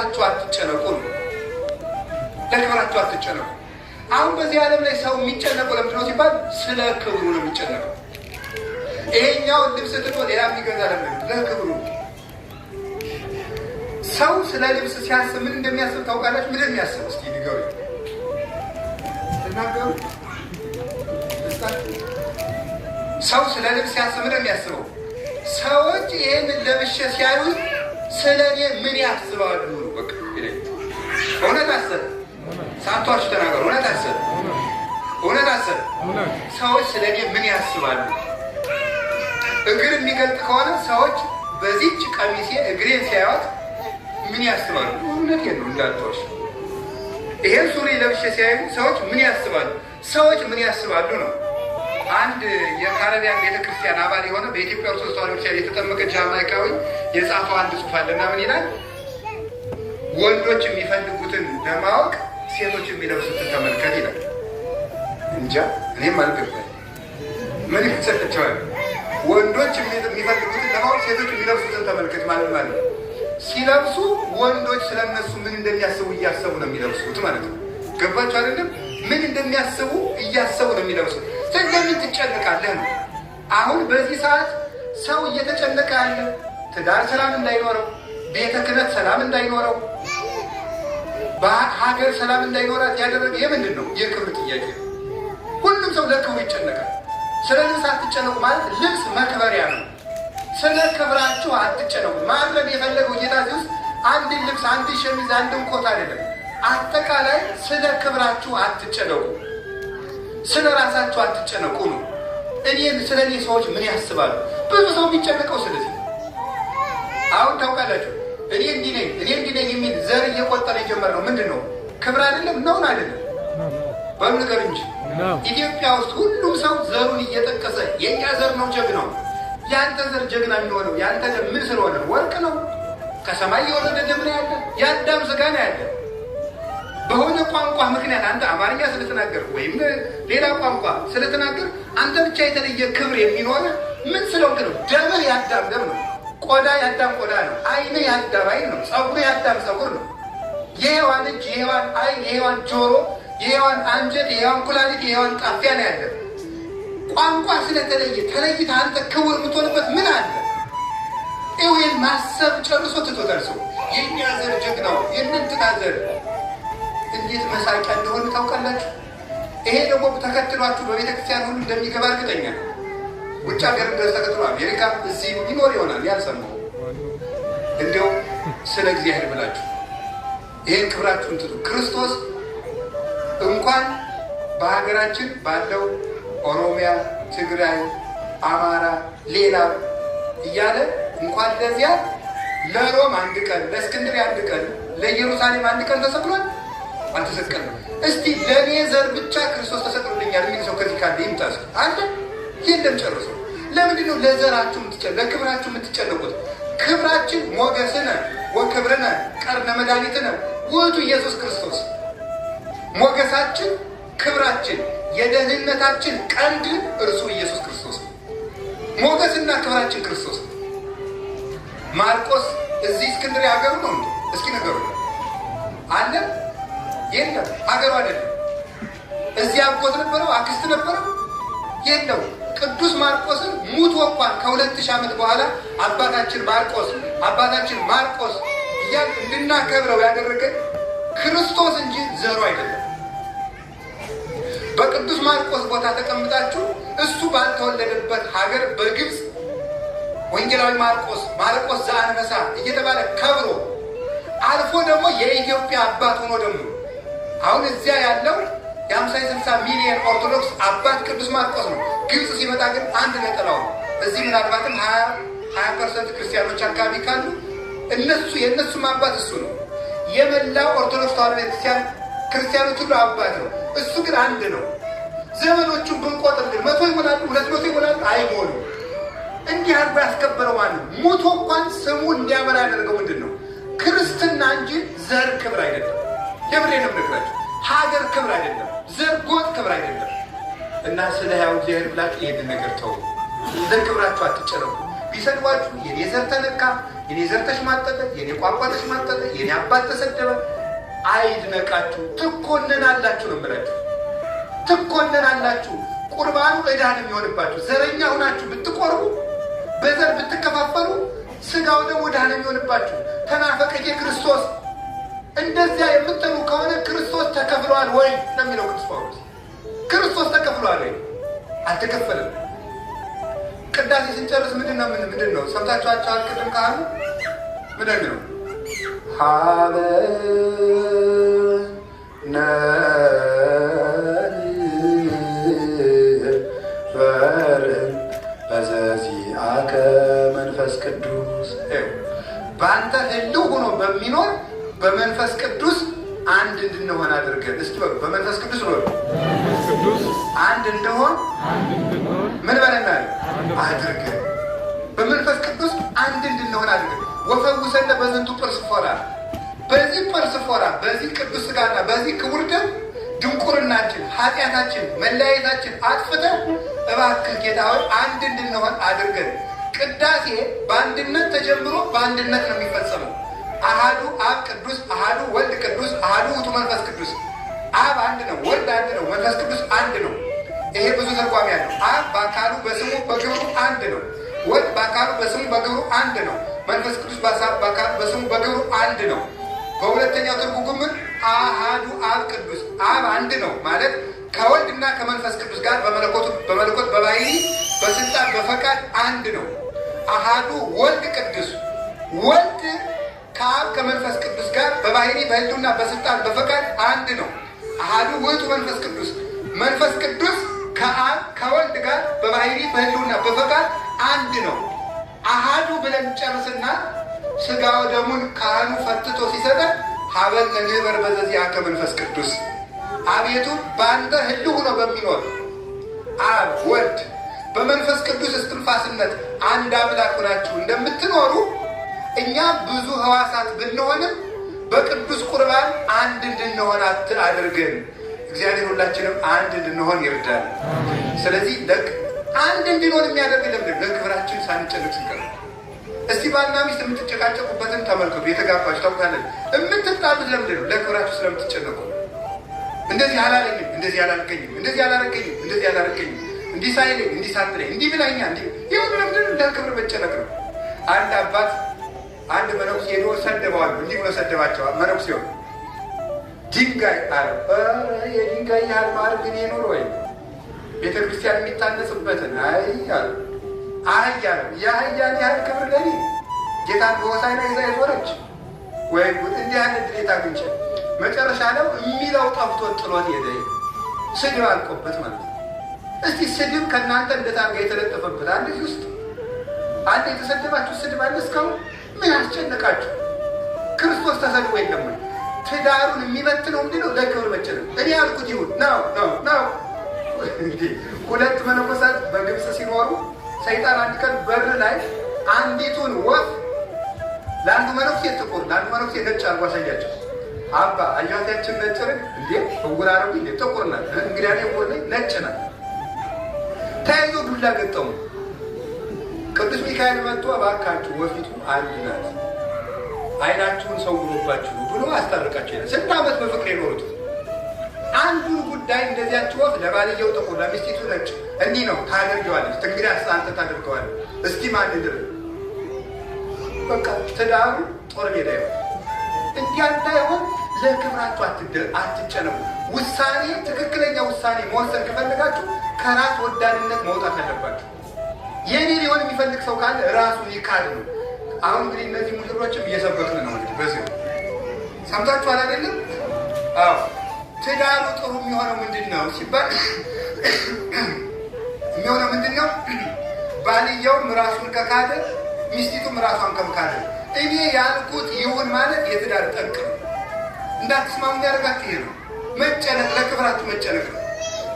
ለክብራችሁ አትጨነቁ ነው። ለክብራችሁ አትጨነቁ። አሁን በዚህ ዓለም ላይ ሰው የሚጨነቀው ለምንድን ነው ሲባል ስለ ክብሩ ነው የሚጨነቀው። ይሄኛው ልብስ ትቶ ሌላ የሚገዛ ለክብሩ። ሰው ስለ ልብስ ሲያስብ ምን እንደሚያስብ ታውቃላችሁ? ምን እንደሚያስብ እስኪ ንገሩኝ። ተናገሩ። ሰው ስለ ልብስ ሲያስብ ምን እንደሚያስበው? ሰዎች ይሄንን ለብሼ ሲያዩ ስለ እኔ ምን ያስባሉ? በቃ እውነት አሰብ ሳቷች ተናገሩ። እውነት አሰብ እውነት አሰብ ሰዎች ስለ እኔ ምን ያስባሉ? እግር የሚገልጥ ከሆነ ሰዎች በዚህች ቀሚሴ እግሬን ሲያዩት ምን ያስባሉ? እውነቴን ነው እንዳትዋሽ። ይሄን ሱሪ ለብሼ ሲያዩ ሰዎች ምን ያስባሉ? ሰዎች ምን ያስባሉ ነው። አንድ የካረቢያን ቤተክርስቲያን አባል የሆነ በኢትዮጵያ ኦርቶዶክስ ተዋሕዶ ቤተክርስቲያን የተጠመቀ ጃማይካዊ የጻፈው አንድ ጽሑፍ አለና ምን ይላል? ወንዶች የሚፈልጉትን ለማወቅ ሴቶች የሚለብሱትን ተመልከት ይላል። እንጃ እኔም አልገባኝ። ምን ይሰጣቸዋል? ወንዶች የሚፈልጉትን ለማወቅ ሴቶች የሚለብሱትን ተመልከት ማለት ነው። ሲለብሱ ወንዶች ስለነሱ ምን እንደሚያስቡ እያሰቡ ነው የሚለብሱት ማለት ነው። ገባችሁ አይደለም? ምን እንደሚያስቡ እያሰቡ ነው የሚለብሱት። ስለምን ትጨነቃለህ ነው። አሁን በዚህ ሰዓት ሰው እየተጨነቀ ያለ ትዳር ሰላም እንዳይኖረው፣ ቤተ ክህነት ሰላም እንዳይኖረው፣ በሀገር ሰላም እንዳይኖራት ያደረገ የምንድን ነው? የክብር ጥያቄ ነው። ሁሉም ሰው ለክብሩ ይጨነቃል። ስለ ልብስ አትጨነቁ ማለት ልብስ መክበሪያ ነው። ስለ ክብራችሁ አትጨነቁ ማድረግ የፈለገው ጌታ እዚህ ውስጥ አንድን ልብስ፣ አንድን ሸሚዝ፣ አንድን ኮት አይደለም። አጠቃላይ ስለ ክብራችሁ አትጨነቁ፣ ስለ ራሳችሁ አትጨነቁ ነው። ስለ እኔ ሰዎች ምን ያስባሉ? ብዙ ሰው የሚጨነቀው ስለዚህ። አሁን ታውቃላችሁ እኔ እንዲህ ነኝ የሚል ዘር እየቆጠረ የጀመርነው ምንድን ነው? ክብር አይደለም? ነውን? አይደለም? በሉ ነገር እንጂ ኢትዮጵያ ውስጥ ሁሉም ሰው ዘሩን እየጠቀሰ የእኛ ዘር ነው ጀግናው። የአንተ ዘር ጀግና የሚሆነው የአንተ ዘር ምን ስለሆነ? ወርቅ ነው፣ ከሰማይ የወረደ ደም ነው ያለ፣ የአዳም ስጋ ነው ያለ። በሆነ ቋንቋ ምክንያት አንተ አማርኛ ስለተናገር ወይም ሌላ ቋንቋ ስለተናገር አንተ ብቻ የተለየ ክብር የሚኖር ምን ስለሆንክ ነው? ደምህ የአዳም ደም ነው፣ ቆዳ የአዳም ቆዳ ነው፣ ዓይንህ የአዳም ዓይን ነው፣ ጸጉር የአዳም ጸጉር ነው፣ የሔዋን እጅ፣ የሔዋን ዓይን፣ የሔዋን ጆሮ፣ የሔዋን አንጀት፣ የሔዋን ኩላሊት፣ የሔዋን ጣፊያ ነው ያለ። ቋንቋ ስለተለየ ተለይተህ አንተ ክቡር የምትሆንበት ምን አለ? ይህን ማሰብ ጨርሶ ትቶታል ሰው። የእኛ ዘር ጀግናው የእንትና ዘር እንዴት መሳቂያ እንደሆነ ታውቃላችሁ። ይሄ ደግሞ ተከትሏችሁ በቤተክርስቲያን ሁሉ እንደሚገባ እርግጠኛ ነው። ውጭ ሀገር ድረስ ተከትሎ አሜሪካ እዚህ ይኖር ይሆናል ያልሰማው። እንዲያው ስለ እግዚአብሔር ብላችሁ ይህን ክብራችሁን ትቱ። ክርስቶስ እንኳን በሀገራችን ባለው ኦሮሚያ፣ ትግራይ፣ አማራ፣ ሌላ እያለ እንኳን ለዚያ ለሮም አንድ ቀን፣ ለእስክንድርያ አንድ ቀን፣ ለኢየሩሳሌም አንድ ቀን ተሰቅሏል? አልተሰቀለም። እስቲ ለእኔ ዘር ብቻ ክርስቶስ ተሰቅሎልኛል የሚል ሰው ከዚህ ካለ ይምጣ አለ? የለም ጨርሶ። ለምንድን ነው ለዘራችሁ ለክብራችሁ የምትጨነቁት? ክብራችን ሞገስነ ወክብርነ ቀርነ መድኃኒትነ ውእቱ ኢየሱስ ክርስቶስ። ሞገሳችን፣ ክብራችን፣ የደህንነታችን ቀንድ እርሱ ኢየሱስ ክርስቶስ። ሞገስና ክብራችን ክርስቶስ። ማርቆስ እዚህ እስክንድርያ ሀገሩ ነው እንዴ? እስኪ ነገሩ አለ? የለም፣ ሀገሩ አይደለም። እዚህ አጎት ነበረው? አክስት ነበረው? የለው። ቅዱስ ማርቆስን ሙቶ እንኳን ከ2000 ዓመት በኋላ አባታችን ማርቆስ እያል እንድናከብረው ያደረገ ክርስቶስ እንጂ ዘሩ አይደለም። በቅዱስ ማርቆስ ቦታ ተቀምጣችሁ እሱ ባልተወለደበት ሀገር በግብፅ ወንጌላዊ ማርቆስ ዘአንበሳ እየተባለ ከብሮ አልፎ ደግሞ የኢትዮጵያ አባት ሆኖ ደግሞ አሁን እዚያ ያለው የ50-60 ሚሊዮን ኦርቶዶክስ አባት ቅዱስ ማርቆስ ነው። ግብፅ ሲመጣ ግን አንድ ነጠላው ነው። እዚህ ምናልባትም 20% ክርስቲያኖች አካባቢ ካሉ የእነሱም አባት እሱ ነው። የመላው ኦርቶዶክስ ተዋሕዶ ቤተክርስቲያን ክርስቲያኖች ሁሉ አባት ነው። እሱ ግን አንድ ነው። ዘመኖቹን ብንቆጥር ግን 100 ይሞላሉ፣ 200 ይሞላሉ፣ አይሞሉ። እንዲህ አድርጎ ያስከበረው ማለት ነው። ሙቶ እንኳን ስሙ እንዲያበራ ያደረገው ምንድን ነው? ክርስትና እንጂ ዘር ክብር አይደለም። የምሬ ነው የምነግራችሁ። ሀገር ክብር አይደለም፣ ዘር ጎጥ ክብር አይደለም። እና ስለ ሕያው እግዚአብሔር ብላችሁ ይህንን ነገር ተው። ለክብራችሁ አትጨነቁ። ቢሰድቧችሁ የኔ ዘር ተነካ፣ የኔ ዘር ተሽማጠጠ፣ የኔ ቋንቋ ተሽማጠጠ፣ የኔ አባት ተሰደበ፣ አይድነቃችሁ፣ ትኮነናላችሁ ነው የምላችሁ። ትኮነናላችሁ። ቁርባኑ ዕዳ ነው የሚሆንባችሁ። ዘረኛ ሁናችሁ ብትቆርቡ፣ በዘር ብትከፋፈሉ ስጋው ደግሞ ዕዳ ነው የሚሆንባችሁ። ተናፈቀኝ ክርስቶስ። እንደዚያ የምትሉ ከሆነ ክርስቶስ ተከፍሏል ወይ ነው የሚለው ቅዱስ ጳውሎስ። ክርስቶስ ተከፍሏል ወይ? አልተከፈለም። ቅዳሴ ስንጨርስ ምንድን ነው ሰምታችኋቸዋል? ቅድም ካህኑ ምንድን ነው በዘዚአከ መንፈስ ቅዱስ በአንተ ህልው ሆኖ በሚኖር በመንፈስ ቅዱስ አንድ እንድንሆን አድርገን። እስኪ በመንፈስ ቅዱስ ነው አንድ እንድንሆን ምን በለና አድርገን። በመንፈስ ቅዱስ አንድ እንድንሆን አድርገን። ወፈውሰነ በዝንቱ ጵርስፎራ፣ በዚህ ጵርስፎራ፣ በዚህ ቅዱስ ሥጋና በዚህ ክቡር ደም ድንቁርናችን፣ ኃጢአታችን፣ መለያየታችን አጥፍተን እባክህ ጌታ ሆይ አንድ እንድንሆን አድርገን። ቅዳሴ በአንድነት ተጀምሮ በአንድነት ነው የሚፈጸመው። አሃዱ አብ ቅዱስ፣ አሃዱ ወልድ ቅዱስ፣ አሃዱ ውእቱ መንፈስ ቅዱስ። አብ አንድ ነው፣ ወልድ አንድ ነው፣ መንፈስ ቅዱስ አንድ ነው። ይሄ ብዙ ትርጓሜ ያለው። አብ በአካሉ በስሙ በግብሩ አንድ ነው። ወልድ በአካሉ በስሙ በግብሩ አንድ ነው። መንፈስ ቅዱስ በአካሉ በስሙ በግብሩ አንድ ነው። በሁለተኛው ትርጉም አሃዱ አብ ቅዱስ፣ አብ አንድ ነው ማለት ከወልድና ከመንፈስ ቅዱስ ጋር በመለኮት በባህሪ በስልጣን በፈቃድ አንድ ነው። አሃዱ ወልድ ቅዱስ፣ ወልድ ከአብ ከመንፈስ ቅዱስ ጋር በባህሪ በህልውና በስልጣን በፈቃድ አንድ ነው። አሃዱ ውእቱ መንፈስ ቅዱስ፣ መንፈስ ቅዱስ ከአብ ከወልድ ጋር በባህሪ በህልውና በፈቃድ አንድ ነው። አሃዱ ብለን ጨርስና ስጋው ደሙን ካህኑ ፈትቶ ሲሰጠን ሀበል ንህበር በዘዚአከ መንፈስ ቅዱስ፣ አቤቱ በአንተ ህልው ሆኖ በሚኖር አብ ወልድ በመንፈስ ቅዱስ እስትንፋስነት አንድ አምላክ ሆናችሁ እንደምትኖሩ እኛ ብዙ ህዋሳት ብንሆንም በቅዱስ ቁርባን አንድ እንድንሆን አድርገን። እግዚአብሔር ሁላችንም አንድ እንድንሆን ይርዳል። ስለዚህ አንድ እንድንሆን የሚያደርግ ለምንድን ለክብራችን ሳንጨነቅ ስንቀር። እስቲ ባልና ሚስት የምትጨቃጨቁበትን ተመልከቱ። የተጋባችሁ ታውቃለን። የምትጣሉት ለምንድን ነው? ለክብራችሁ ስለምትጨነቁ። እንደዚህ አላለኝም፣ እንደዚህ አላልከኝም፣ እንደዚህ አላረከኝም፣ እንደዚህ አላረከኝም፣ እንዲህ ሳይለኝ፣ እንዲህ ሳትለኝ፣ እንዲህ ብላኛ፣ እንዲህ ይሁን። ለምንድን ነው? ለክብር መጨነቅ ነው። አንድ አባት አንድ መነኩሴ ሄዶ ሰደበዋል። እንዲህ ብሎ ሰደባቸዋል። መነኩሴው ድንጋይ አለ። የድንጋይ ያህል ማዕረግ ግን ይኑር ወይ? ቤተ ክርስቲያን የሚታነጽበትን አይ አለ። አህያ ነው። የአህያን ያህል ክብር ለኔ ጌታን በሆሳዕና ይዛ የዞረች ወይ ጉድ! እንዲህ ያለ ድሌት አግኝቼ መጨረሻ ነው የሚለው ጠፍቶ ጥሎት ሄደ። ስድብ አልቆበት ማለት ነው። እስቲ ስድብ ከእናንተ እንደታርጋ የተለጠፈበት አንድ ውስጥ አንድ የተሰደባችሁ ስድብ አለ እስካሁን? ምን አስጨነቃችሁ? ክርስቶስ ተሰድቦ የለም። ትዳሩን የሚበትነው ምንድን ነው? ለክብር መጨነቅ። እኔ ያልኩት ይሁን ነው። ሁለት መነኮሳት በግብፅ ሲኖሩ ሰይጣን አንድ ቀን በር ላይ አንዲቱን ወፍ ለአንዱ መነኩሴ ጥቁር ለአንዱ መነኩሴ ነጭ አድርጎ አሳያቸው። አባ አያታችን ነጭ ነን እንዴ? እውር አረጉ እንዴ? ጥቁር ናት። እንግዲህ እኔ እውር ነኝ፣ ነጭ ናት። ተያይዞ ዱላ ገጠሙ። ቅዱስ ሚካኤል መጥቶ እባካችሁ ወፊቱ አንድ ናት፣ አይናችሁን ሰውሮባችሁ ብሎ አስታርቃቸው ይላል። ስንት ዓመት በፍቅር የኖሩት አንዱን ጉዳይ እንደዚያች ወፍ ለባልየው ጥቁር ለሚስቲቱ ነጭ እንዲህ ነው ታደርገዋለች። እንግዲህ አንተ ታደርገዋለህ። እስቲ ማን ድር በቃ ትዳሩ ጦር ሜዳ ይሆን እንዲህ እንዳይሆን ለክብራችሁ አትጨነቁ። ውሳኔ ትክክለኛ ውሳኔ መወሰን ከፈለጋችሁ ከራስ ወዳድነት መውጣት አለባችሁ። የኔ ሊሆን የሚፈልግ ሰው ካለ ራሱን ይካድ ነው። አሁን እንግዲህ እነዚህ ሙሽሮችም እየሰበክን ነው። እንግዲህ በዚህ ሰምታችኋል አይደለም? አዎ ትዳሩ ጥሩ የሚሆነው ምንድን ነው ሲባል የሚሆነው ምንድን ነው? ባልየውም ራሱን ከካደ ሚስቲቱም ራሷን ከካደ እኔ ያልኩት ይሁን ማለት የትዳር ጠንቅ ነው። እንዳትስማሙ ያደርጋችሁ ይሄ ነው። መጨነቅ ለክብራችሁ መጨነቅ ነው።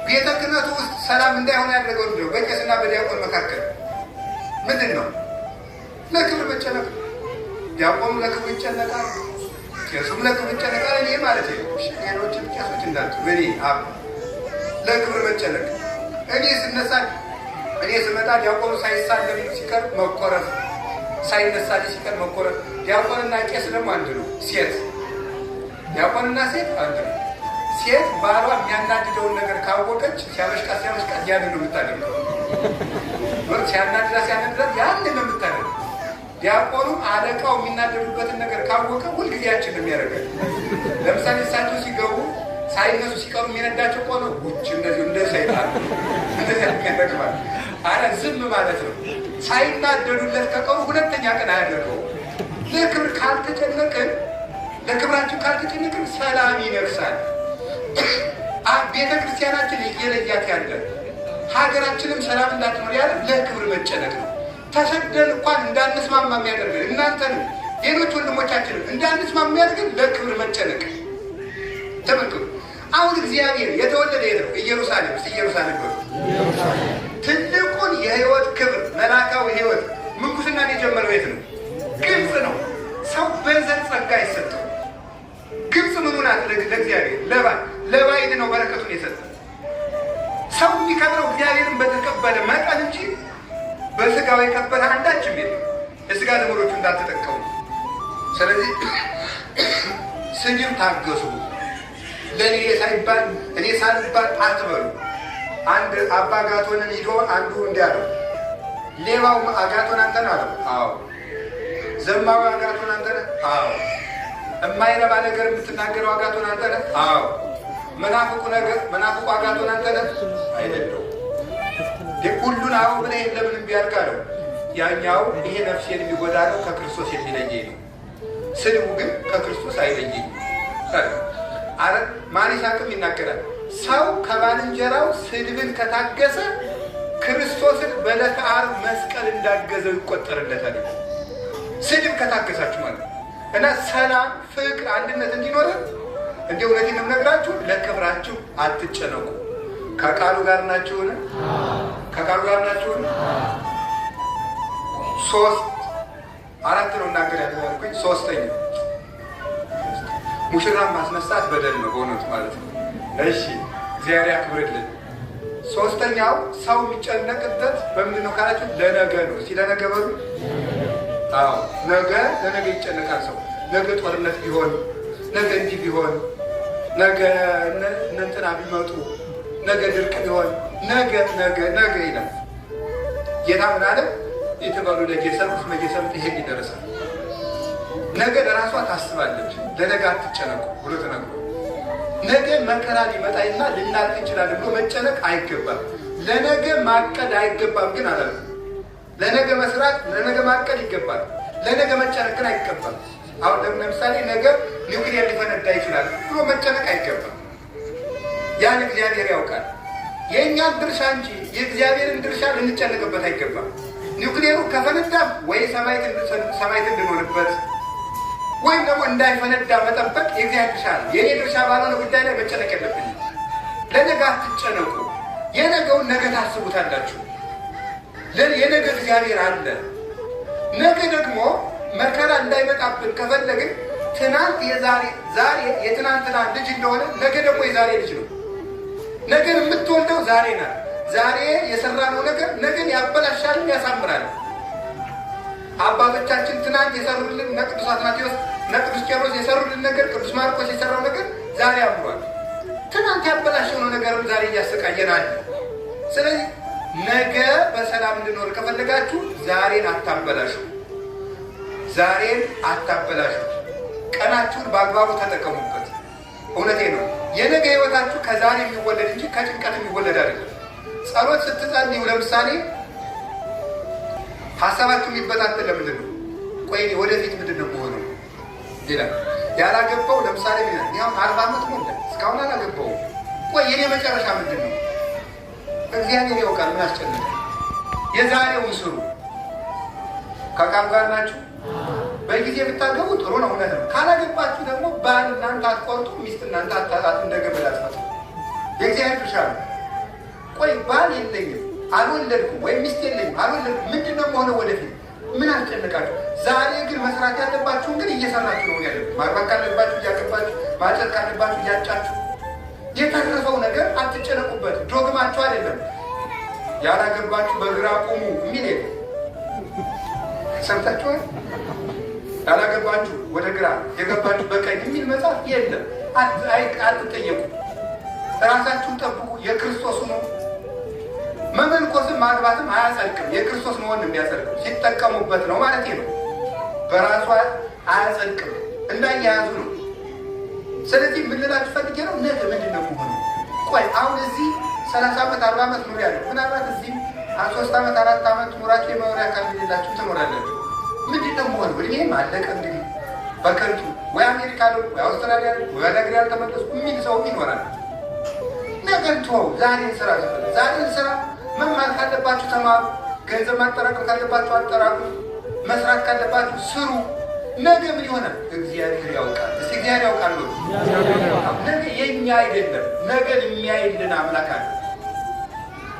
ቤተ ክህነቱ ውስጥ ሰላም እንዳይሆን ያደረገው ምንድን ነው? በቄስና በዲያቆን መካከል ምንድን ነው? ለክብር መጨነቅ። ዲያቆኑ ለክብር ይጨነቃል፣ ቄሱም ለክብር ይጨነቃል። እኔ ማለት ነው ሌሎችም ቄሶች እንዳሉ እኔ ለክብር መጨነቅ። እኔ ስነሳ እኔ ስመጣ ዲያቆኑ ሳይሳለም ሲቀር መቆረፍ፣ ሳይነሳ ሲቀር መቆረፍ። ዲያቆንና ቄስ ደግሞ አንድ ነው። ሴት ዲያቆንና ሴት አንድ ነው። ሴት ባሏ የሚያናድደውን ነገር ካወቀች ሲያመሽቃት ያንን ነው የምታደርገው። ሲያናድዳት ያንን ነው የምታደርገው። ዲያቆኑ አለቃው የሚናደዱበትን ነገር ካወቀ ሁልጊዜያችን ነው የሚያደርገው። ለምሳሌ እሳቸው ሲገቡ ሳይነሱ ሲቀሩ የሚነዳቸው ከሆነ ውጭ እንደዚሁ እንደ ሰይጣን እንደዚያ የሚያደርግባል። አረ ዝም ማለት ነው። ሳይናደዱለት ከቀሩ ሁለተኛ ቀን አያደርገው። ለክብር ካልተጨነቅን፣ ለክብራችን ካልተጨነቅን ሰላም ይነግሳል። ቤተ ክርስቲያናችን እየለያት ያለ ሀገራችንም ሰላም እንዳትኖር ያለ ለክብር መጨነቅ ነው። ተሰደን እንኳን እንዳንስማማ የሚያደርገን እናንተንም ሌሎች ወንድሞቻችንም እንዳንስማማ የሚያደርገን ለክብር መጨነቅ። ተመልከቱ፣ አሁን እግዚአብሔር የተወለደ የት ነው? ኢየሩሳሌም። ኢየሩሳሌም ትልቁን የህይወት ክብር መላካዊ ህይወት ምንኩስናን የጀመረው የት ነው? ግብፅ ነው። ሰው በዘር ጸጋ አይሰጠው። ግብፅ ምኑ ናት? ለእግዚአብሔር ለባዕድ ነው በረከቱን የሰጠ። ሰው የሚከብረው እግዚአብሔርን በተቀበለ መጠን እንጂ በስጋው የከበረ አንዳችም የለም። የስጋ ዘመዶቹ እንዳትጠቀሙ። ስለዚህ ስድብ ታገሱ። ለእኔ ሳይባል እኔ ሳልባል አትበሉ። አንድ አባ አጋቶንን ሂዶ አንዱ እንዲያለው ሌባው አጋቶን አንተ ነህ አለው። አዎ። ዘማዊ አጋቶን አንተ ነህ? አዎ። የማይረባ ነገር የምትናገረው አጋቶን አንተ ነህ? አዎ። መናፍቁ አጋቶን አንተ ነህ? አይደለሁም። ሁሉን አዎ ብለህ ለምን እምቢ አልክ አለው። ያኛው ይሄ ነፍሴን የሚጎዳ ነው፣ ከክርስቶስ የሚለየኝ ነው። ስድቡ ግን ከክርስቶስ አይለየኝ። አረ ማን ይሳቅም ይናገራል። ሰው ከባልንጀራው ስድብን ከታገሰ ክርስቶስን በዕለተ ዓርብ መስቀል እንዳገዘው ይቆጠርለታል። ስድብ ከታገሳችሁ ማለት እና ሰላም፣ ፍቅር፣ አንድነት እንዲኖረን እንደ እውነቴን ነው የምነግራችሁ፣ ለክብራችሁ አትጨነቁ። ከቃሉ ጋር ናችሁን? ከቃሉ ጋር ናችሁን? 4 ነው እናገር ያልኩኝ። 3ኛ ሙሽራን ማስነሳት በደል ነው በእውነቱ ማለት ነው። እሺ እግዚአብሔር ያክብርልን። 3ኛው ሰው የሚጨነቅበት በምንድን ነው ካላችሁ ለነገ ነው። እስኪ ለነገ በሉ። አዎ ነገ ለነገ ይጨነቃል ሰው። ነገ ጦርነት ቢሆን፣ ነገ እንዲህ ቢሆን፣ ነገ እንትና ቢመጡ፣ ነገ ድርቅ ቢሆን፣ ነገ ይላል ጌታ። ምን አለ? የተባሉ ለጌሰሩት መጌሰሩት ይሄን ይደርሳል። ነገ ለራሷ ታስባለች፣ ለነገ አትጨነቁ ብሎ ተነግሮ ነገ መከራ ሊመጣና ልናልቅ እንችላለን ብሎ መጨነቅ አይገባም። ለነገ ማቀድ አይገባም ግን አለ። ለነገ መስራት፣ ለነገ ማቀድ ይገባል። ለነገ መጨነቅ ግን አይገባም። አሁን ለምሳሌ ነገ ኒውክሊየር ሊፈነዳ ይችላል ብሎ መጨነቅ አይገባም። ያን እግዚአብሔር ያውቃል። የእኛን ድርሻ እንጂ የእግዚአብሔርን ድርሻ ልንጨነቅበት አይገባም። ኒውክሊየሩ ከፈነዳ ወይ ሰማዕት እንድንሆንበት ወይም ደግሞ እንዳይፈነዳ መጠበቅ የእግዚአብሔር ድርሻ ነው። የእኔ ድርሻ ባልሆነ ጉዳይ ላይ መጨነቅ የለብኝም። ለነገ አትጨነቁ። የነገውን ነገ ታስቡታላችሁ። የነገ እግዚአብሔር አለ። ነገ ደግሞ መከራ እንዳይመጣብን ከፈለግን ትናንት ዛሬ የትናንትና ልጅ እንደሆነ ነገ ደግሞ የዛሬ ልጅ ነው። ነገን የምትወልደው ዛሬ ናት። ዛሬ የሰራነው ነገር ነገን ያበላሻልን ያሳምራል። አባቶቻችን ትናንት የሰሩልን ቅዱስ አትናቴዎስ፣ ቅዱስ ቄርሎስ የሰሩልን ነገር፣ ቅዱስ ማርቆስ የሰራው ነገር ዛሬ አምሯል። ትናንት ያበላሸነው ነገርም ዛሬ እያሰቃየናል። ስለዚህ ነገ በሰላም እንድኖር ከፈለጋችሁ ዛሬን አታበላሹ። ቀናችሁን በአግባቡ ተጠቀሙበት። እውነቴ ነው። የነገ ህይወታችሁ ከዛሬ የሚወለድ እንጂ ከጭንቀት የሚወለድ አይደለም። ጸሎት ስትጸልዩ ለምሳሌ ሀሳባችሁ የሚበታተን ለምንድን ነው? ቆይ ወደፊት ምንድን ነው መሆኑ? ሌላ ያላገባው ለምሳሌ ያው 40 ዓመት ሞላ እስካሁን አላገባውም። ቆይ የኔ መጨረሻ ምንድን ነው? እግዚአብሔር ያውቃል። ምን አስጨነቀ? የዛሬውን ስሩ። ከቃል ጋር ናችሁ። በጊዜ ብታገቡ ጥሩ ነው፣ እውነት ነው። ካላገባችሁ ደግሞ ባል እናንተ አትቆርጡ፣ ሚስት እናንተ አታጣት። እንደገበላ አትፈቱ። የእግዚአብሔር ድርሻ ነው። ቆይ ባል የለኝም አልወለድኩም፣ ወይም ሚስት የለኝም አልወለድኩም፣ ምንድን ነው የሆነው ወደፊት? ምን አስጨነቃችሁ? ዛሬ ግን መስራት ያለባችሁን ግን እየሰራችሁ ነው ያለ። ማግባት ካለባችሁ እያገባችሁ፣ ማጨት ካለባችሁ እያጫችሁ። የተረፈው ነገር አትጨነቁበት። ዶግማችሁ አይደለም። ያላገባችሁ በግራ ቁሙ የሚል የለም። ሰምታችኋል? ያላገባችሁ ወደ ግራ የገባችሁ በቀኝ የሚል መጽሐፍ የለም። አትጠየቁ። ራሳችሁን ጠብቁ። የክርስቶስ ነው። መመንኮስም ማግባትም አያጸድቅም። የክርስቶስ መሆን የሚያጸድቅም ሲጠቀሙበት ነው ማለት ነው። በራሷ አያጸድቅም። እንዳያያዙ ነው። ስለዚህ ምን ልላችሁ ፈልጌ ነው፣ ነገ ምንድን ነው የምሆነው? ቆይ አሁን እዚህ 30 ዓመት 40 ዓመት ኑር ያለ ምናልባት እዚህም 3 ዓመት 4 ዓመት ኑራችሁ የመኖሪያ አካል ሌላችሁ ትኖራላችሁ። ምንድን ነው የምሆነው? እድሜም አለቀ እንግዲህ በከንቱ ወይ አሜሪካ ነው ወይ አውስትራሊያ ነው ወይ ወደ ሀገር ያልተመለስኩ የሚል ሰው ይኖራል። ነገን ተወው። ዛሬን ስራ ዘፈለ ዛሬን ስራ መማር ካለባችሁ ተማሩ። ገንዘብ ማጠራቀም ካለባችሁ አጠራቁ። መስራት ካለባችሁ ስሩ። ነገ ምን ይሆናል እግዚአብሔር ያውቃል። እስቲ እግዚአብሔር ያውቃል ነው። ነገ የኛ አይደለም። ነገን የሚያይልን አምላክ አለ።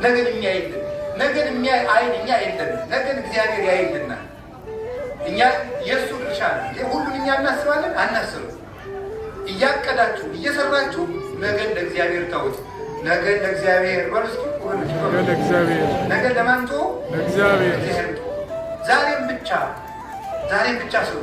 ነገን የሚያይልን ነገን የሚያይ እኛ አይደለም። ነገን እግዚአብሔር ያይልናል። እኛ የእሱ ድርሻ ነው። ሁሉን እኛ እናስባለን አናስብም። እያቀዳችሁ እየሰራችሁ ነገን ለእግዚአብሔር ተውት። ነገን ለእግዚአብሔር በርስቱ ነገን ለማን ተው? ለእግዚአብሔር። ዛሬም ብቻ ስሩ።